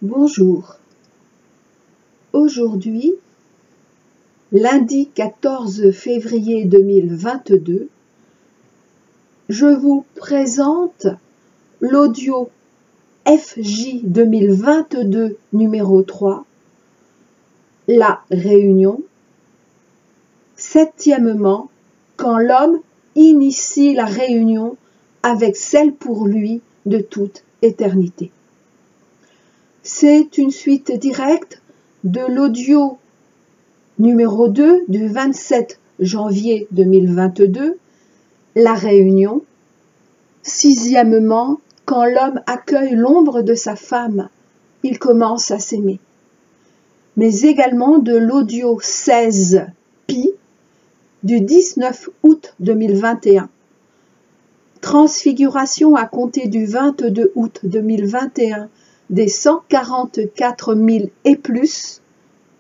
Bonjour. Aujourd'hui, lundi 14 février 2022, je vous présente l'audio FJ 2022 numéro 3, la réunion, septièmement, quand l'homme initie la réunion avec celle pour lui de toute éternité. C'est une suite directe de l'audio numéro 2 du 27 janvier 2022, la réunion. Sixièmement, quand l'homme accueille l'ombre de sa femme, il commence à s'aimer. Mais également de l'audio 16 Pi du 19 août 2021. Transfiguration à compter du 22 août 2021 des 144 000 et plus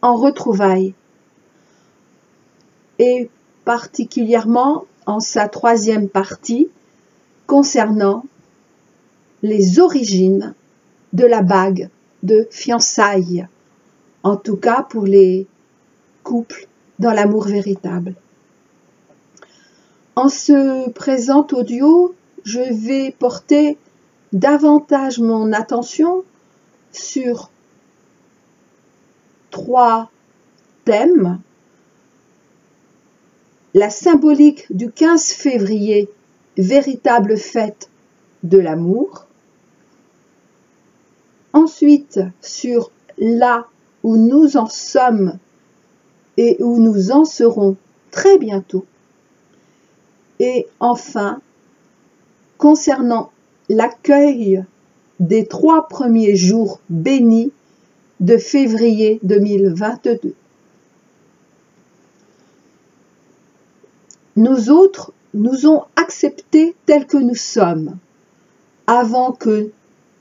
en retrouvailles, et particulièrement en sa troisième partie concernant les origines de la bague de fiançailles, en tout cas pour les couples dans l'amour véritable. En ce présent audio, je vais porter davantage mon attention sur 3 thèmes. La symbolique du 15 février, véritable fête de l'amour. Ensuite, sur là où nous en sommes et où nous en serons très bientôt. Et enfin, concernant l'accueil des 3 premiers jours bénis de février 2022. Nous autres nous ont acceptés tels que nous sommes, avant que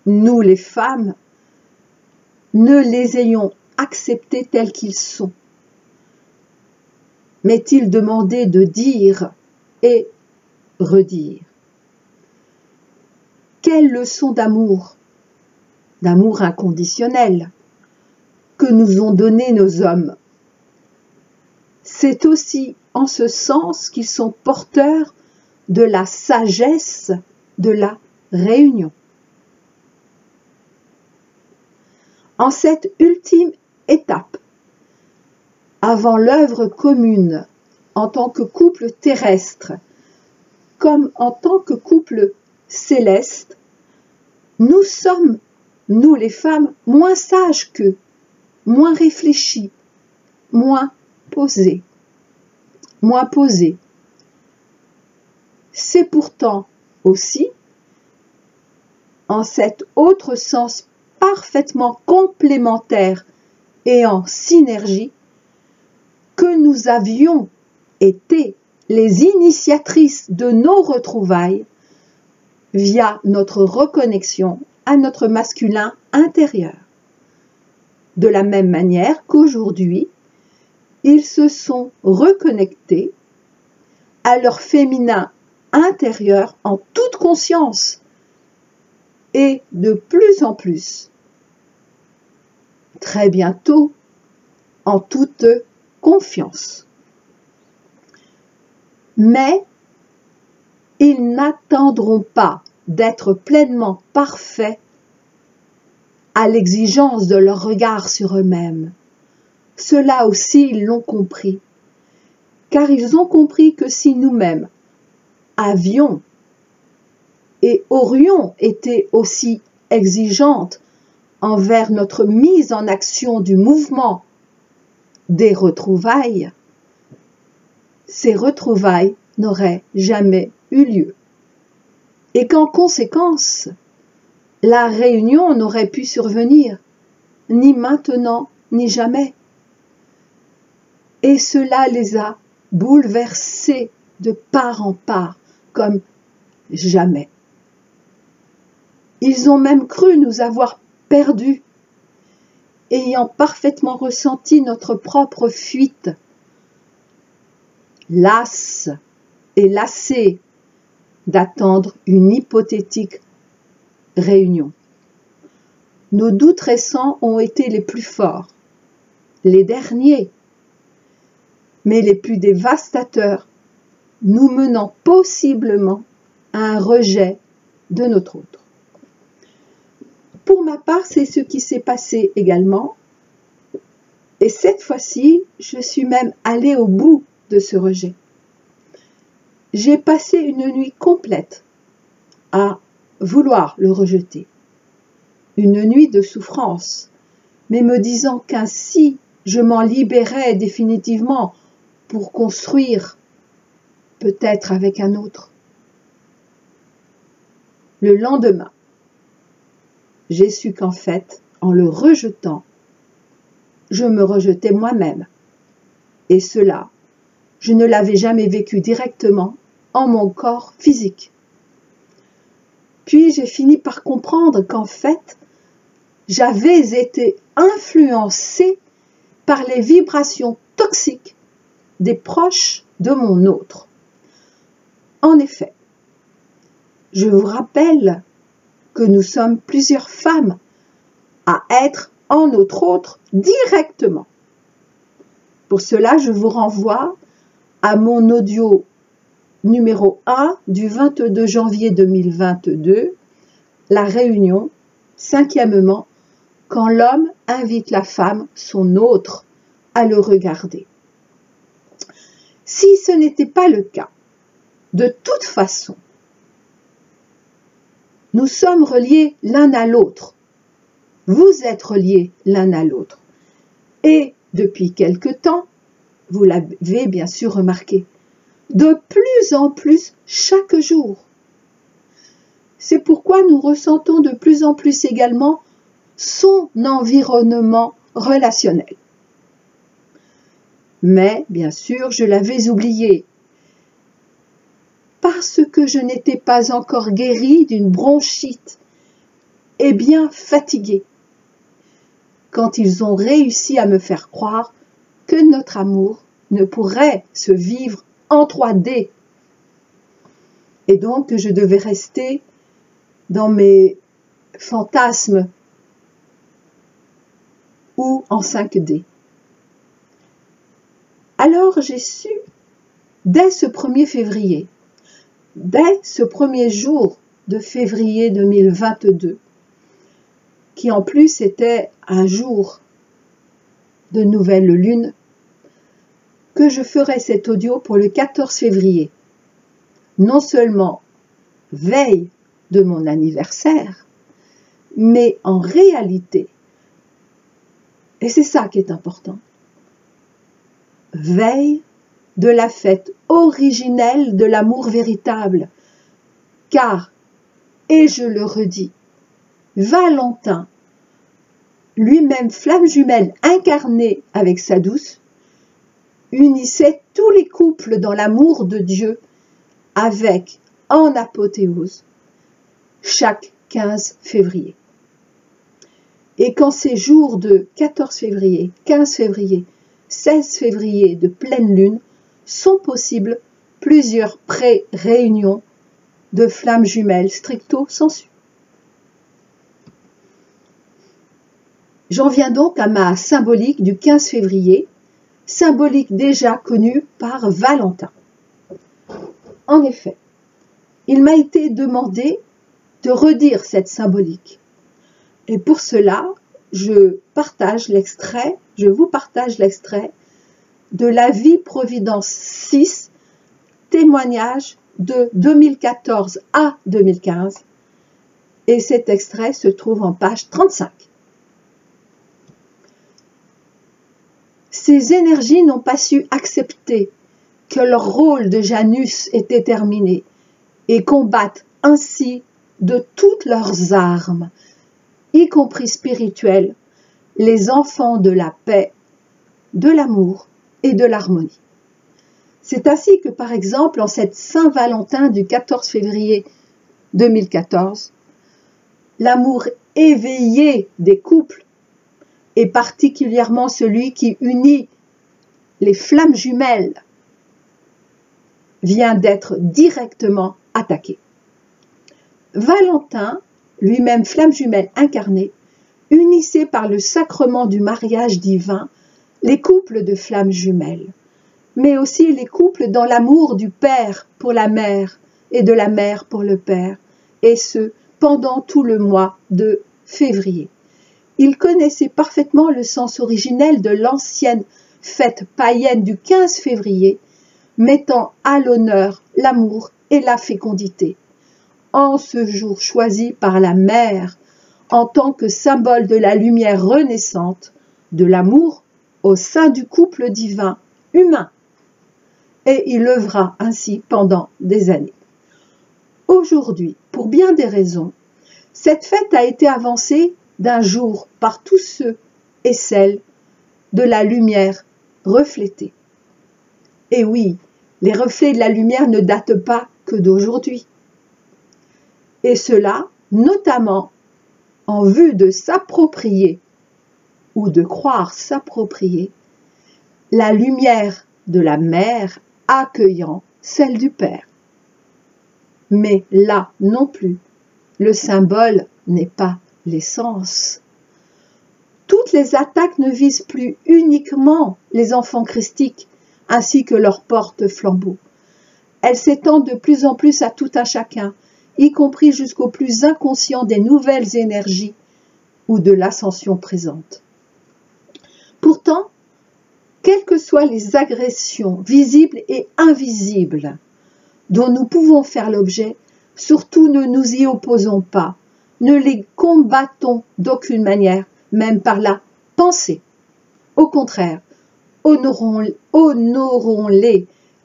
nous, les femmes, ne les ayons acceptés tels qu'ils sont. M'est-il demandé de dire et redire? Quelle leçon d'amour inconditionnel, que nous ont donné nos hommes. C'est aussi en ce sens qu'ils sont porteurs de la sagesse de la réunion. En cette ultime étape, avant l'œuvre commune en tant que couple terrestre, comme en tant que couple céleste, nous sommes, nous les femmes, moins sages qu'eux, moins réfléchis, moins posés. C'est pourtant aussi, en cet autre sens parfaitement complémentaire et en synergie, que nous avions été les initiatrices de nos retrouvailles via notre reconnexion à notre masculin intérieur. De la même manière qu'aujourd'hui, ils se sont reconnectés à leur féminin intérieur en toute conscience et de plus en plus, très bientôt, en toute confiance. Mais ils n'attendront pas d'être pleinement parfaits à l'exigence de leur regard sur eux-mêmes. Cela aussi, ils l'ont compris, car ils ont compris que si nous-mêmes avions et aurions été aussi exigeantes envers notre mise en action du mouvement des retrouvailles, ces retrouvailles n'auraient jamais eu lieu. Et qu'en conséquence, la réunion n'aurait pu survenir, ni maintenant, ni jamais. Et cela les a bouleversés de part en part, comme jamais. Ils ont même cru nous avoir perdus, ayant parfaitement ressenti notre propre fuite, las et lassés d'attendre une hypothétique réunion. nos doutes récents ont été les plus forts, les derniers, mais les plus dévastateurs, nous menant possiblement à un rejet de notre autre. Pour ma part, c'est ce qui s'est passé également, et cette fois-ci, je suis même allée au bout de ce rejet. J'ai passé une nuit complète à vouloir le rejeter, une nuit de souffrance, mais me disant qu'ainsi je m'en libérais définitivement pour construire peut-être avec un autre. Le lendemain, j'ai su qu'en fait, en le rejetant, je me rejetais moi-même. Et cela, je ne l'avais jamais vécu directement en mon corps physique. Puis j'ai fini par comprendre qu'en fait, j'avais été influencée par les vibrations toxiques des proches de mon autre. En effet, je vous rappelle que nous sommes plusieurs femmes à être en notre autre directement. Pour cela, je vous renvoie à mon audio numéro 1 du 22 janvier 2022, la réunion, cinquièmement, quand l'homme invite la femme, son autre, à le regarder. Si ce n'était pas le cas, de toute façon, nous sommes reliés l'un à l'autre. Vous êtes reliés l'un à l'autre. Et depuis quelque temps, vous l'avez bien sûr remarqué, de plus en plus chaque jour. C'est pourquoi nous ressentons de plus en plus également son environnement relationnel. Mais, bien sûr, je l'avais oublié, parce que je n'étais pas encore guérie d'une bronchite et bien fatiguée, quand ils ont réussi à me faire croire que notre amour ne pourrait se vivre en 3D, et donc que je devais rester dans mes fantasmes ou en 5D. Alors j'ai su, dès ce 1er février, dès ce premier jour de février 2022, qui en plus était un jour de nouvelle lune, que je ferai cet audio pour le 14 février, non seulement veille de mon anniversaire, mais en réalité, et c'est ça qui est important, veille de la fête originelle de l'amour véritable, car, et je le redis, Valentin, lui-même flamme jumelle incarnée avec sa douce, unissait tous les couples dans l'amour de Dieu avec, en apothéose, chaque 15 février. Et quand ces jours de 14 février, 15 février, 16 février de pleine lune sont possibles, plusieurs pré-réunions de flammes jumelles stricto sensu. J'en viens donc à ma symbolique du 15 février, symbolique déjà connue par Valentin. En effet, il m'a été demandé de redire cette symbolique. Et pour cela, je vous partage l'extrait de La Vie Providence 6, témoignage de 2014 à 2015. Et cet extrait se trouve en page 35. Ces énergies n'ont pas su accepter que leur rôle de Janus était terminé et combattent ainsi de toutes leurs armes, y compris spirituelles, les enfants de la paix, de l'amour et de l'harmonie. C'est ainsi que, par exemple, en cette Saint-Valentin du 14 février 2014, l'amour éveillé des couples, et particulièrement celui qui unit les flammes jumelles, vient d'être directement attaqué. Valentin, lui-même flamme jumelle incarnée, unissez par le sacrement du mariage divin les couples de flammes jumelles, mais aussi les couples dans l'amour du père pour la mère et de la mère pour le père, et ce, pendant tout le mois de février. Il connaissait parfaitement le sens originel de l'ancienne fête païenne du 15 février, mettant à l'honneur l'amour et la fécondité. En ce jour choisi par la mère, en tant que symbole de la lumière renaissante, de l'amour au sein du couple divin humain. Et il œuvra ainsi pendant des années. Aujourd'hui, pour bien des raisons, cette fête a été avancée d'un jour par tous ceux et celles de la lumière reflétée. Et oui, les reflets de la lumière ne datent pas que d'aujourd'hui. Et cela, notamment, en vue de s'approprier, ou de croire s'approprier, la lumière de la mère accueillant celle du père. Mais là non plus, le symbole n'est pas l'essence. Toutes les attaques ne visent plus uniquement les enfants christiques ainsi que leurs porte-flambeaux. Elles s'étendent de plus en plus à tout un chacun, y compris jusqu'au plus inconscient des nouvelles énergies ou de l'ascension présente. Pourtant, quelles que soient les agressions visibles et invisibles dont nous pouvons faire l'objet, surtout ne nous y opposons pas, ne les combattons d'aucune manière, même par la pensée. Au contraire, honorons-les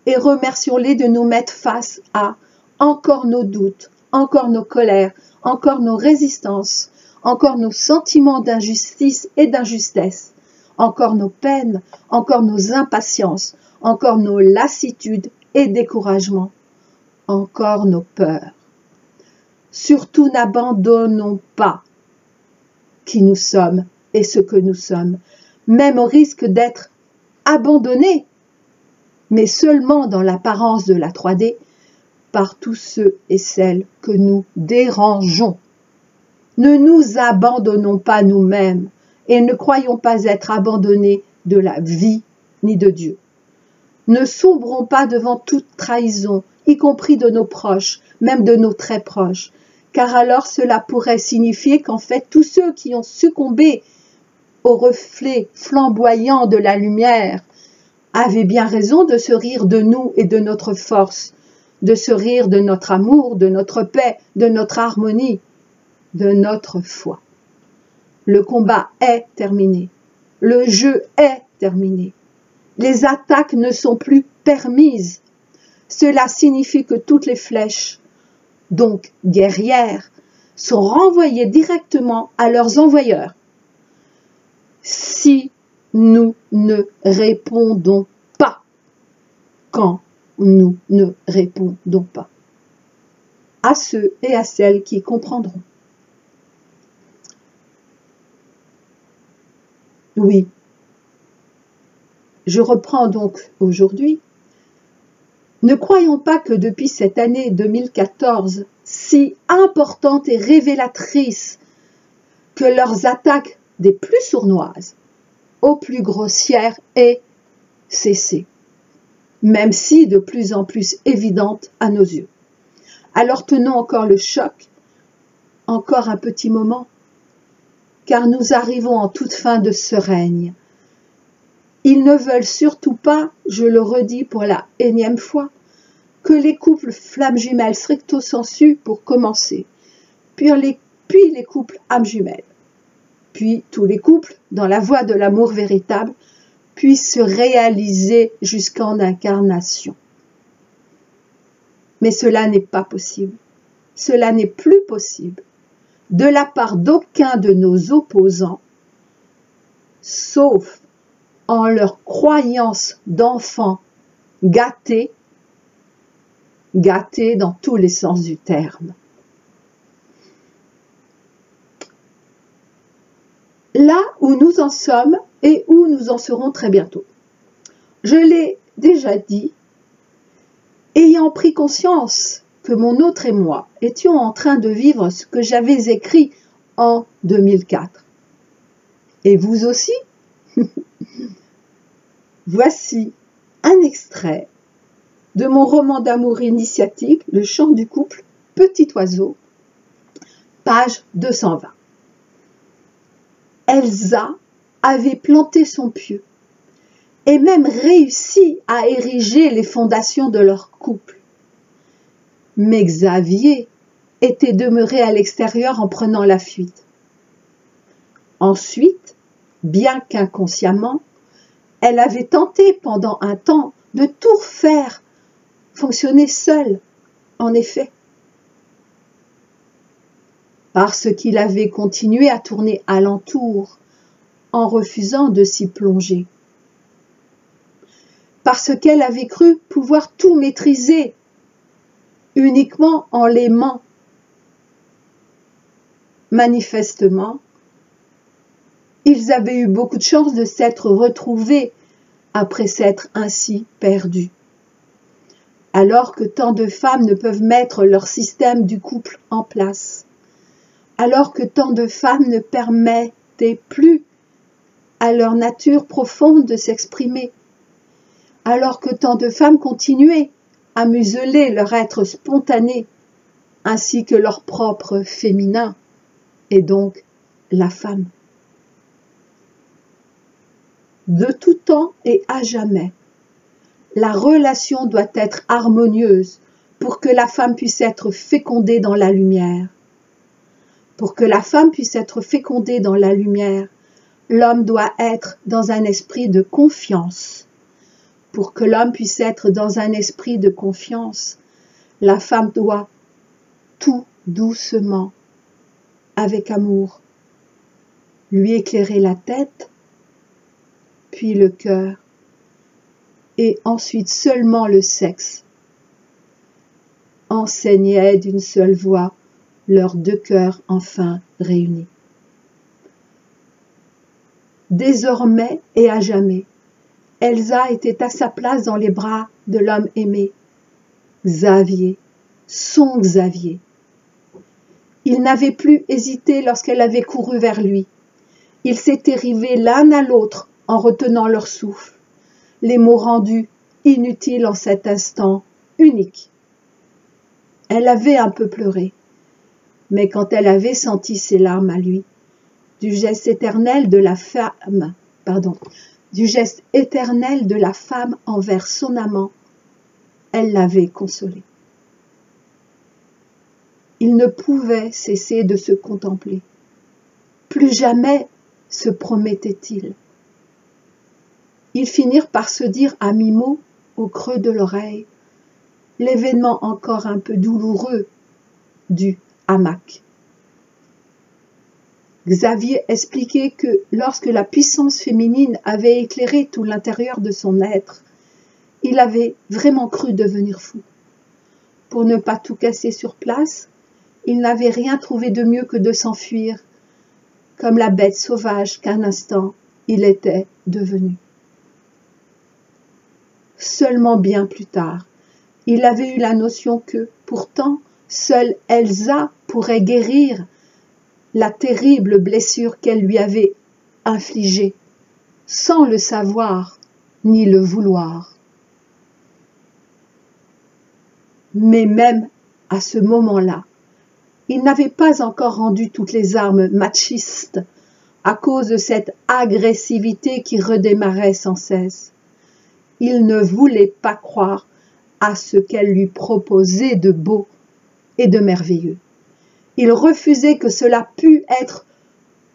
et remercions-les de nous mettre face à encore nos doutes, encore nos colères, encore nos résistances, encore nos sentiments d'injustice et d'injustesse, encore nos peines, encore nos impatiences, encore nos lassitudes et découragements, encore nos peurs. Surtout n'abandonnons pas qui nous sommes et ce que nous sommes, même au risque d'être abandonnés, mais seulement dans l'apparence de la 3D, par tous ceux et celles que nous dérangeons. Ne nous abandonnons pas nous-mêmes et ne croyons pas être abandonnés de la vie ni de Dieu. Ne sombrons pas devant toute trahison, y compris de nos proches, même de nos très proches, car alors cela pourrait signifier qu'en fait tous ceux qui ont succombé au reflet flamboyant de la lumière avaient bien raison de se rire de nous et de notre force, de se rire de notre amour, de notre paix, de notre harmonie, de notre foi. Le combat est terminé. Le jeu est terminé. Les attaques ne sont plus permises. Cela signifie que toutes les flèches, donc guerrières, sont renvoyées directement à leurs envoyeurs. Si nous ne répondons pas, quand nous ne répondons pas, à ceux et à celles qui comprendront. Oui, je reprends donc aujourd'hui. Ne croyons pas que depuis cette année 2014, si importante et révélatrice, que leurs attaques des plus sournoises aux plus grossières aient cessé, même si de plus en plus évidentes à nos yeux. Alors tenons encore le choc, encore un petit moment, car nous arrivons en toute fin de ce règne. Ils ne veulent surtout pas, je le redis pour la énième fois, que les couples flammes jumelles stricto sensu pour commencer, puis les couples âmes jumelles, puis tous les couples dans la voie de l'amour véritable puissent se réaliser jusqu'en incarnation. Mais cela n'est pas possible, cela n'est plus possible de la part d'aucun de nos opposants, sauf en leur croyance d'enfants gâtés dans tous les sens du terme. Là où nous en sommes et où nous en serons très bientôt. Je l'ai déjà dit, ayant pris conscience que mon autre et moi étions en train de vivre ce que j'avais écrit en 2004. Et vous aussi? Voici un extrait de mon roman d'amour initiatique, Le chant du couple, Petit oiseau, page 220. Elsa avait planté son pieu et même réussi à ériger les fondations de leur couple. Mais Xavier était demeuré à l'extérieur en prenant la fuite. Ensuite, bien qu'inconsciemment, elle avait tenté pendant un temps de tout faire fonctionner seule, en effet. Parce qu'il avait continué à tourner alentour en refusant de s'y plonger. Parce qu'elle avait cru pouvoir tout maîtriser uniquement en l'aimant. Manifestement, ils avaient eu beaucoup de chance de s'être retrouvés après s'être ainsi perdus. Alors que tant de femmes ne peuvent mettre leur système du couple en place. Alors que tant de femmes ne permettaient plus à leur nature profonde de s'exprimer. Alors que tant de femmes continuaient à museler leur être spontané, ainsi que leur propre féminin, et donc la femme. De tout temps et à jamais, la relation doit être harmonieuse pour que la femme puisse être fécondée dans la lumière. Pour que la femme puisse être fécondée dans la lumière, l'homme doit être dans un esprit de confiance. Pour que l'homme puisse être dans un esprit de confiance, la femme doit tout doucement, avec amour, lui éclairer la tête, puis le cœur, et ensuite seulement le sexe. Enseignaient d'une seule voix leurs deux cœurs enfin réunis. Désormais et à jamais, Elsa était à sa place dans les bras de l'homme aimé, Xavier, son Xavier. Il n'avait plus hésité lorsqu'elle avait couru vers lui. Ils s'étaient rivés l'un à l'autre en retenant leur souffle, les mots rendus inutiles en cet instant unique. Elle avait un peu pleuré, mais quand elle avait senti ses larmes à lui, du geste éternel de la femme envers son amant, elle l'avait consolé. Il ne pouvait cesser de se contempler. Plus jamais, se promettait-il. Ils finirent par se dire à mi-mot, au creux de l'oreille, l'événement encore un peu douloureux du hamac. Xavier expliquait que lorsque la puissance féminine avait éclairé tout l'intérieur de son être, il avait vraiment cru devenir fou. Pour ne pas tout casser sur place, il n'avait rien trouvé de mieux que de s'enfuir, comme la bête sauvage qu'un instant il était devenu. Seulement bien plus tard, il avait eu la notion que, pourtant, seule Elsa pourrait guérir la terrible blessure qu'elle lui avait infligée, sans le savoir ni le vouloir. Mais même à ce moment-là, il n'avait pas encore rendu toutes les armes machistes à cause de cette agressivité qui redémarrait sans cesse. Il ne voulait pas croire à ce qu'elle lui proposait de beau et de merveilleux. Il refusait que cela pût être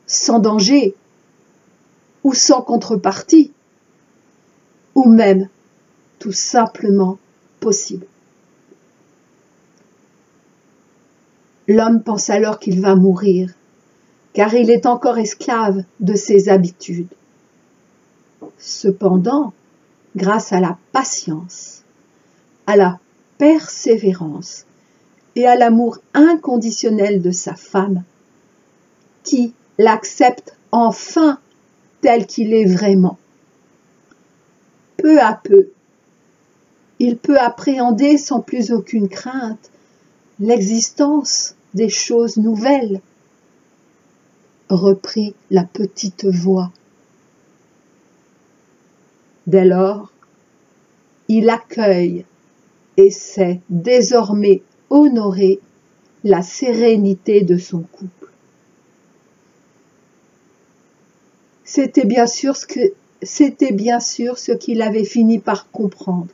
sans danger ou sans contrepartie, ou même tout simplement possible. L'homme pense alors qu'il va mourir, car il est encore esclave de ses habitudes. Cependant, grâce à la patience, à la persévérance et à l'amour inconditionnel de sa femme, qui l'accepte enfin tel qu'il est vraiment. Peu à peu, il peut appréhender sans plus aucune crainte l'existence des choses nouvelles, reprit la petite voix. Dès lors, il accueille et sait désormais honorer la sérénité de son couple. C'était bien sûr ce qu'il avait fini par comprendre.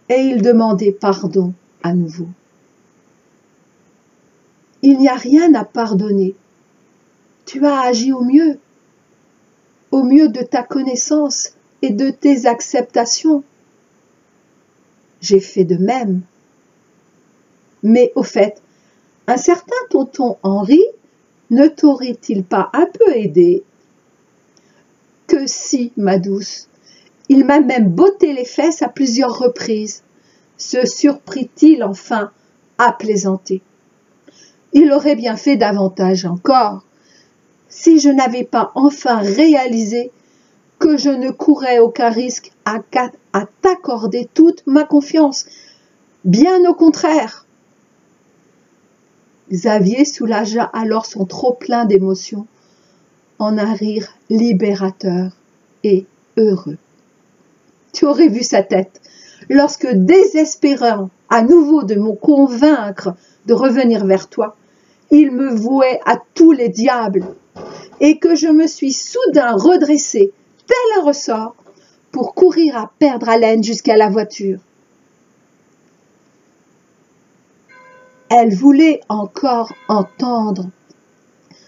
Et il demandait pardon à nouveau. Il n'y a rien à pardonner. Tu as agi au mieux de ta connaissance et de tes acceptations. J'ai fait de même. Mais au fait, un certain tonton Henri ne t'aurait-il pas un peu aidé? Que si, ma douce, il m'a même botté les fesses à plusieurs reprises, se surprit-il enfin à plaisanter. Il aurait bien fait davantage encore, si je n'avais pas enfin réalisé que je ne courais aucun risque à t'accorder toute ma confiance. Bien au contraire. Xavier soulagea alors son trop-plein d'émotions en un rire libérateur et heureux. Tu aurais vu sa tête, lorsque, désespérant à nouveau de me convaincre de revenir vers toi, il me vouait à tous les diables, et que je me suis soudain redressée, tel un ressort, pour courir à perdre haleine jusqu'à la voiture. Elle voulait encore entendre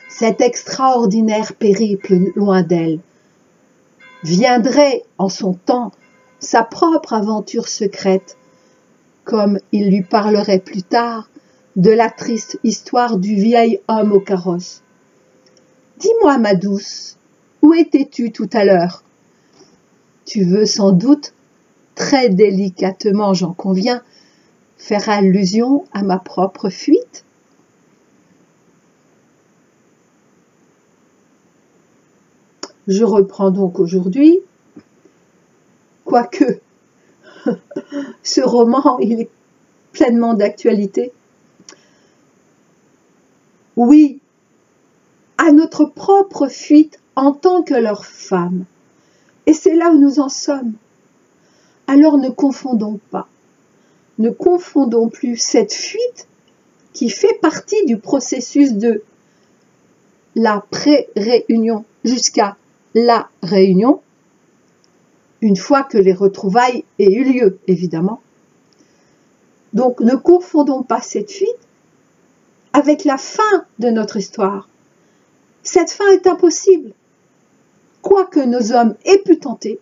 cet extraordinaire périple loin d'elle. Viendrait en son temps sa propre aventure secrète, comme il lui parlerait plus tard de la triste histoire du vieil homme au carrosse. Dis-moi, ma douce, où étais-tu tout à l'heure? Tu veux sans doute, très délicatement j'en conviens, faire allusion à ma propre fuite? Je reprends donc aujourd'hui, quoique ce roman, il est pleinement d'actualité. Oui, à notre propre fuite en tant que leur femme. Et c'est là où nous en sommes. Alors ne confondons pas. Ne confondons plus cette fuite qui fait partie du processus de la pré-réunion jusqu'à la réunion, une fois que les retrouvailles aient eu lieu, évidemment. Donc ne confondons pas cette fuite avec la fin de notre histoire. Cette fin est impossible. Quoique nos hommes aient pu tenter,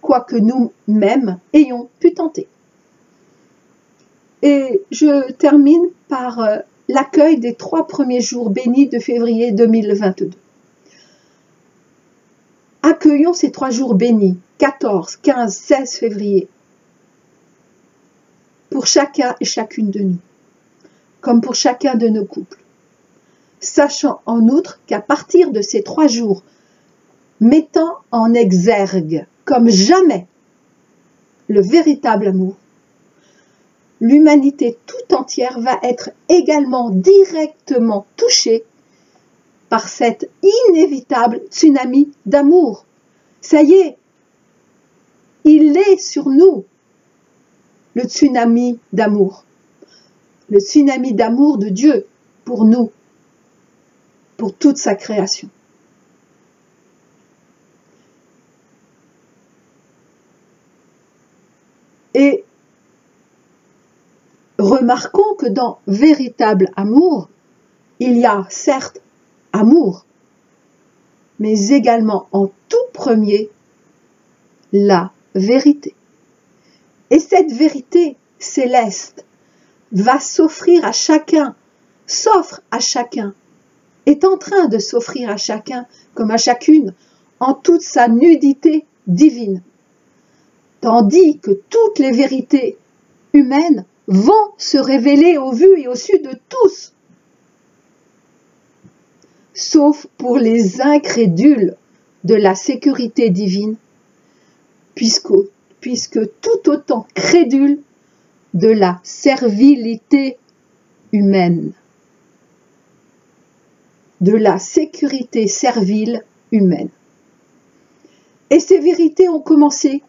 quoique nous-mêmes ayons pu tenter. Et je termine par l'accueil des 3 premiers jours bénis de février 2022. Accueillons ces 3 jours bénis, 14, 15, 16 février, pour chacun et chacune de nous, comme pour chacun de nos couples, sachant en outre qu'à partir de ces 3 jours, mettant en exergue comme jamais le véritable amour, l'humanité tout entière va être également directement touchée par cet inévitable tsunami d'amour. Ça y est, il est sur nous, le tsunami d'amour. Le tsunami d'amour de Dieu pour nous, pour toute sa création. Et remarquons que dans véritable amour, il y a certes amour, mais également en tout premier, la vérité. Et cette vérité céleste va s'offrir à chacun, s'offre à chacun, est en train de s'offrir à chacun comme à chacune en toute sa nudité divine. Tandis que toutes les vérités humaines vont se révéler au vu et au su de tous, sauf pour les incrédules de la sécurité divine, puisque tout autant crédules de la servilité humaine. de la sécurité servile humaine. Et ces vérités ont commencé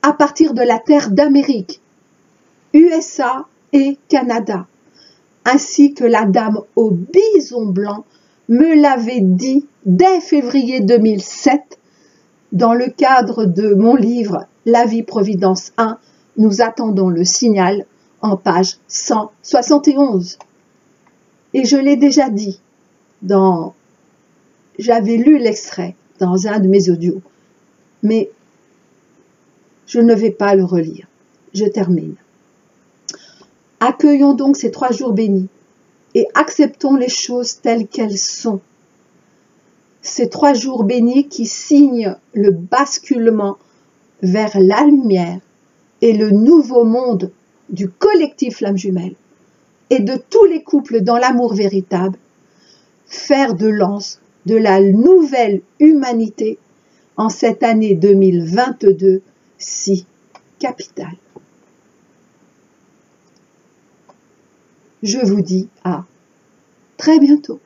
à partir de la terre d'Amérique, USA et Canada, ainsi que la dame au bison blanc me l'avait dit dès février 2007 dans le cadre de mon livre La vie Providence 1, nous attendons le signal, en page 171. Et je l'ai déjà dit, j'avais lu l'extrait dans un de mes audios, mais je ne vais pas le relire. Je termine. Accueillons donc ces 3 jours bénis et acceptons les choses telles qu'elles sont. Ces 3 jours bénis qui signent le basculement vers la lumière et le nouveau monde du collectif Flamme Jumelle et de tous les couples dans l'amour véritable, fer de lance de la nouvelle humanité en cette année 2022 si capitale. Je vous dis à très bientôt.